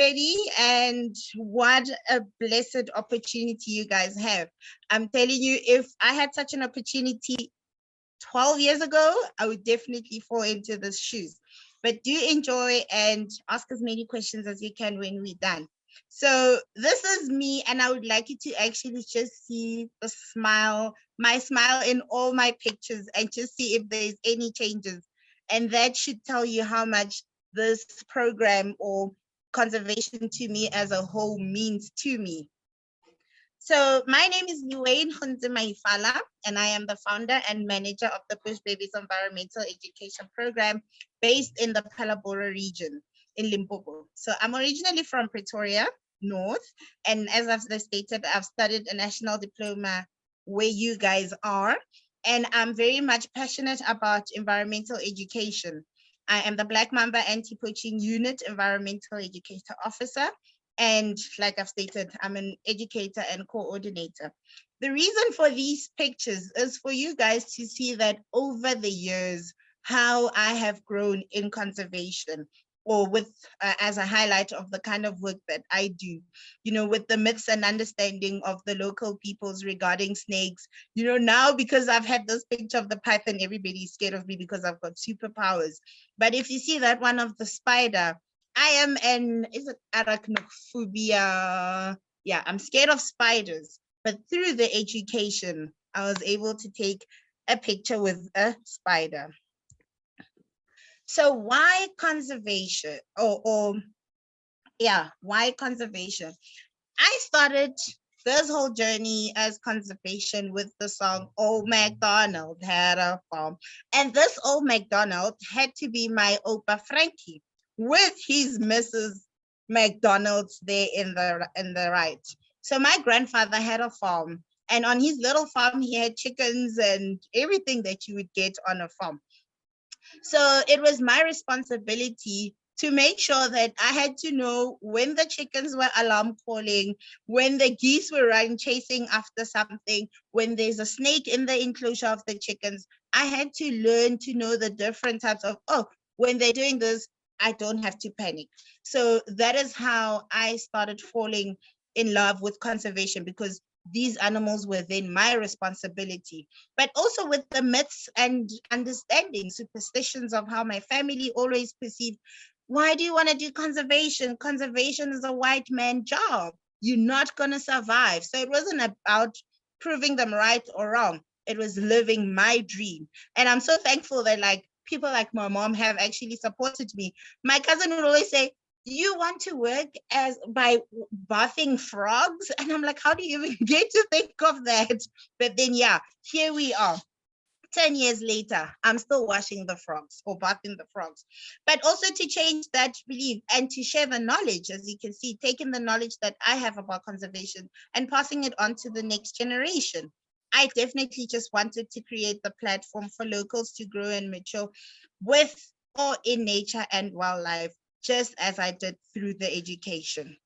already, and what a blessed opportunity you guys have. I'm telling you, if I had such an opportunity 12 years ago, I would definitely fall into the shoes. But do enjoy and ask as many questions as you can when we're done. So this is me, and I would like you to actually just see the smile, my smile in all my pictures, and just see if there's any changes. And that should tell you how much this program or conservation to me as a whole means to me. So my name is Lewyn Gontse Maefala, and I am the founder and manager of the Bush Babies Environmental Education Program based in the Phalaborwa region in Limpopo. So I'm originally from Pretoria North, and as I've stated, I've studied a national diploma where you guys are, and I'm very much passionate about environmental education. I am the Black Mamba Anti-Poaching Unit Environmental Educator Officer, and like I've stated, I'm an educator and coordinator. The reason for these pictures is for you guys to see that over the years, how I have grown in conservation, or with as a highlight of the kind of work that I do, with the myths and understanding of the local peoples regarding snakes. Now because I've had this picture of the python, everybody's scared of me because I've got superpowers. But if you see that one of the spider, I am is it arachnophobia? Yeah, I'm scared of spiders. But through the education, I was able to take a picture with a spider. So why conservation? Why conservation? I started this whole journey as conservation with the song Old MacDonald Had a Farm. And this Old MacDonald had to be my Opa Frankie with his Mrs. McDonald's there in the right. So my grandfather had a farm, and on his little farm he had chickens and everything that you would get on a farm. So it was my responsibility to make sure that I had to know when the chickens were alarm calling, when the geese were running chasing after something, when there's a snake in the enclosure of the chickens. I had to learn to know the different types of, when they're doing this, I don't have to panic. So that is how I started falling in love with conservation, because these animals were then my responsibility. But also with the myths and understanding, superstitions of how my family always perceived, why do you want to do conservation? Conservation is a white man job. You're not going to survive. So it wasn't about proving them right or wrong. It was living my dream. And I'm so thankful that people like my mom have actually supported me. My cousin would always say, you want to work by bathing frogs? And I'm like, how do you even get to think of that? But then, here we are. 10 years later, I'm still washing the frogs or bathing the frogs. But also to change that belief and to share the knowledge, as you can see, taking the knowledge that I have about conservation and passing it on to the next generation. I definitely just wanted to create the platform for locals to grow and mature with or in nature and wildlife, just as I did through the education.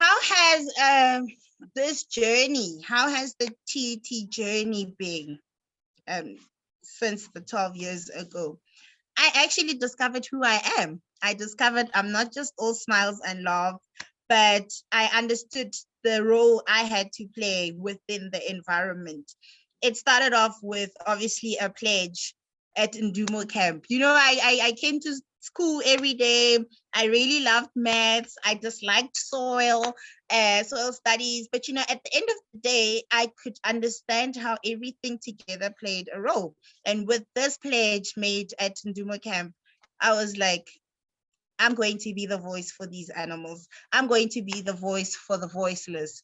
How has this journey, how has the TET journey been since the 12 years ago? I actually discovered who I am. I discovered I'm not just all smiles and love, but I understood the role I had to play within the environment. It started off with obviously a pledge at Ndumo camp. I came to school every day. I really loved maths. I disliked soil studies. But, at the end of the day, I could understand how everything together played a role. And with this pledge made at Ndumo camp, I was like, I'm going to be the voice for these animals. I'm going to be the voice for the voiceless.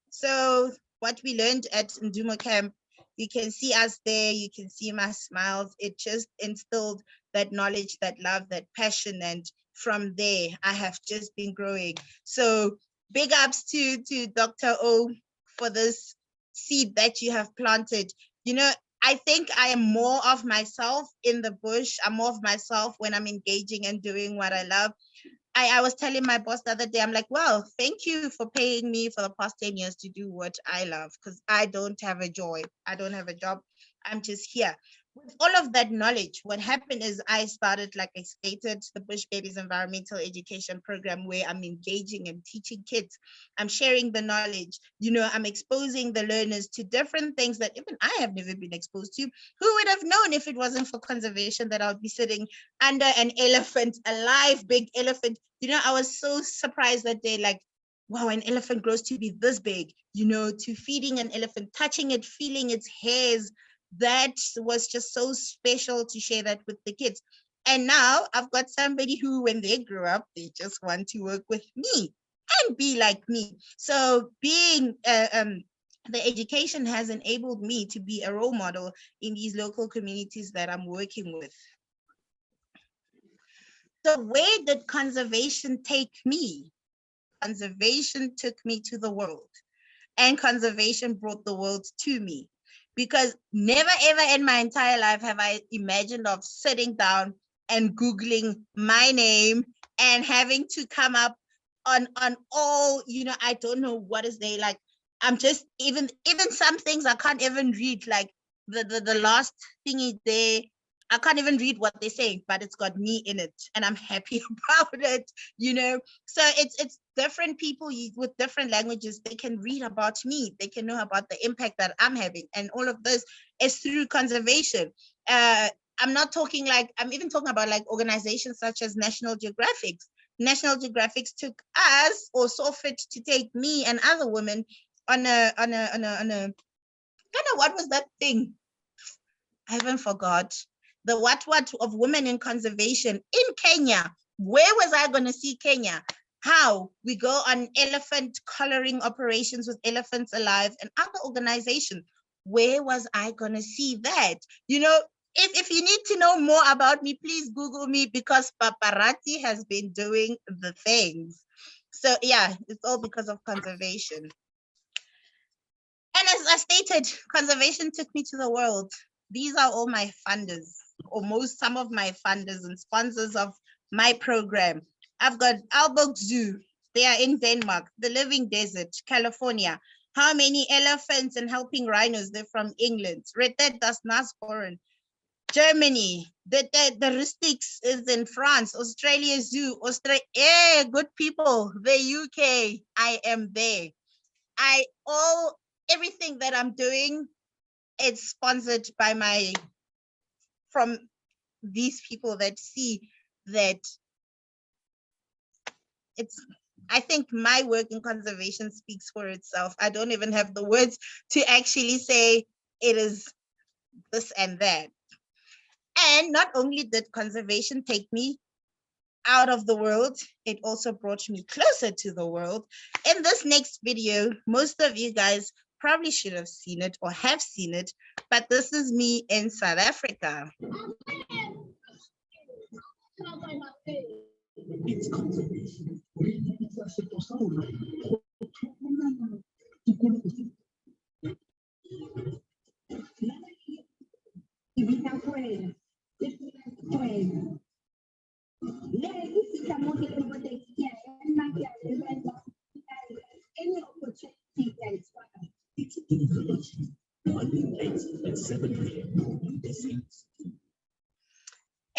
So what we learned at Ndumo camp, you can see us there, you can see my smiles. It just instilled that knowledge, that love, that passion. And from there, I have just been growing. So big ups to Dr. O for this seed that you have planted. I think I am more of myself in the bush. I'm more of myself when I'm engaging and doing what I love. I was telling my boss the other day, I'm like, well, thank you for paying me for the past 10 years to do what I love, because I don't have a joy. I don't have a job. I'm just here. with all of that knowledge, what happened is I started, like I stated, the Bush Babies Environmental Education Program, where I'm engaging and teaching kids. I'm sharing the knowledge. I'm exposing the learners to different things that even I have never been exposed to. Who would have known if it wasn't for conservation that I would be sitting under an elephant, a live big elephant? I was so surprised that day, like, wow, an elephant grows to be this big, to feeding an elephant, touching it, feeling its hairs. That was just so special to share that with the kids. And now I've got somebody who, when they grow up, they just want to work with me and be like me. So being the education has enabled me to be a role model in these local communities that I'm working with. So where did conservation take me? Conservation took me to the world, and conservation brought the world to me, because never ever in my entire life have I imagined of sitting down and Googling my name and having to come up on all, I don't know what is there. Like, I'm just, even some things I can't even read, like the last thingy there, I can't even read what they say, but it's got me in it and I'm happy about it, So it's different people with different languages. They can read about me. They can know about the impact that I'm having. And all of this is through conservation. I'm not talking like, I'm even talking about like organizations such as National Geographic. National Geographic took us, or saw fit to take me and other women on a kind of, what was that thing? I haven't forgot. The what of women in conservation in Kenya. Where was I going to see Kenya? How? We go on elephant collaring operations with Elephants Alive and other organizations. Where was I going to see that? If you need to know more about me, please Google me, because paparazzi has been doing the things. So yeah, it's all because of conservation. And as I stated, conservation took me to the world. These are all my funders, or some of my funders and sponsors of my program. I've got Aalborg Zoo. They are in Denmark. The Living Desert, California. How many elephants and helping rhinos? They're from England. Retet das Nasboren, Germany. The Rustics is in France. Australia Zoo. Good people. The UK. I am there. Everything that I'm doing, it's sponsored by from these people that see that I think my work in conservation speaks for itself. I don't even have the words to actually say it is this and that. And not only did conservation take me out of the world, it also brought me closer to the world. In this next video, most of you guys probably should have seen it or have seen it, but this is me in South Africa. It's conservation.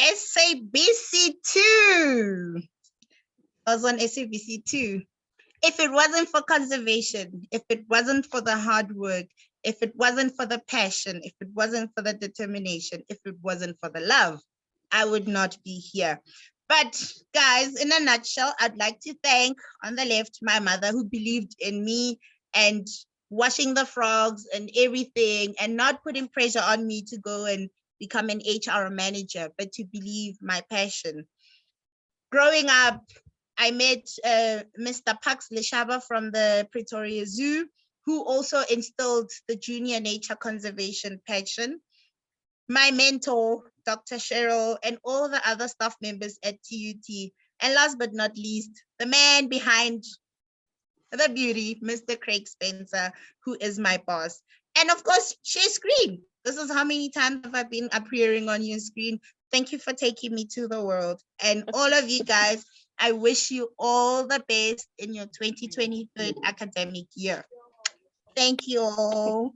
SABC2. I was on SABC2. If it wasn't for conservation, if it wasn't for the hard work, if it wasn't for the passion, if it wasn't for the determination, if it wasn't for the love, I would not be here. But guys, in a nutshell, I'd like to thank, on the left, my mother, who believed in me and washing the frogs and everything, and not putting pressure on me to go and become an HR manager, but to believe my passion. Growing up, I met Mr. Pax Leshaba from the Pretoria Zoo, who also instilled the junior nature conservation passion. My mentor, Dr. Cheryl, and all the other staff members at TUT. And last but not least, the man behind the beauty, Mr. Craig Spencer, who is my boss. And of course, share screen. This is how many times have I been appearing on your screen. Thank you for taking me to the world. And all of you guys, I wish you all the best in your 2023 academic year. Thank you all.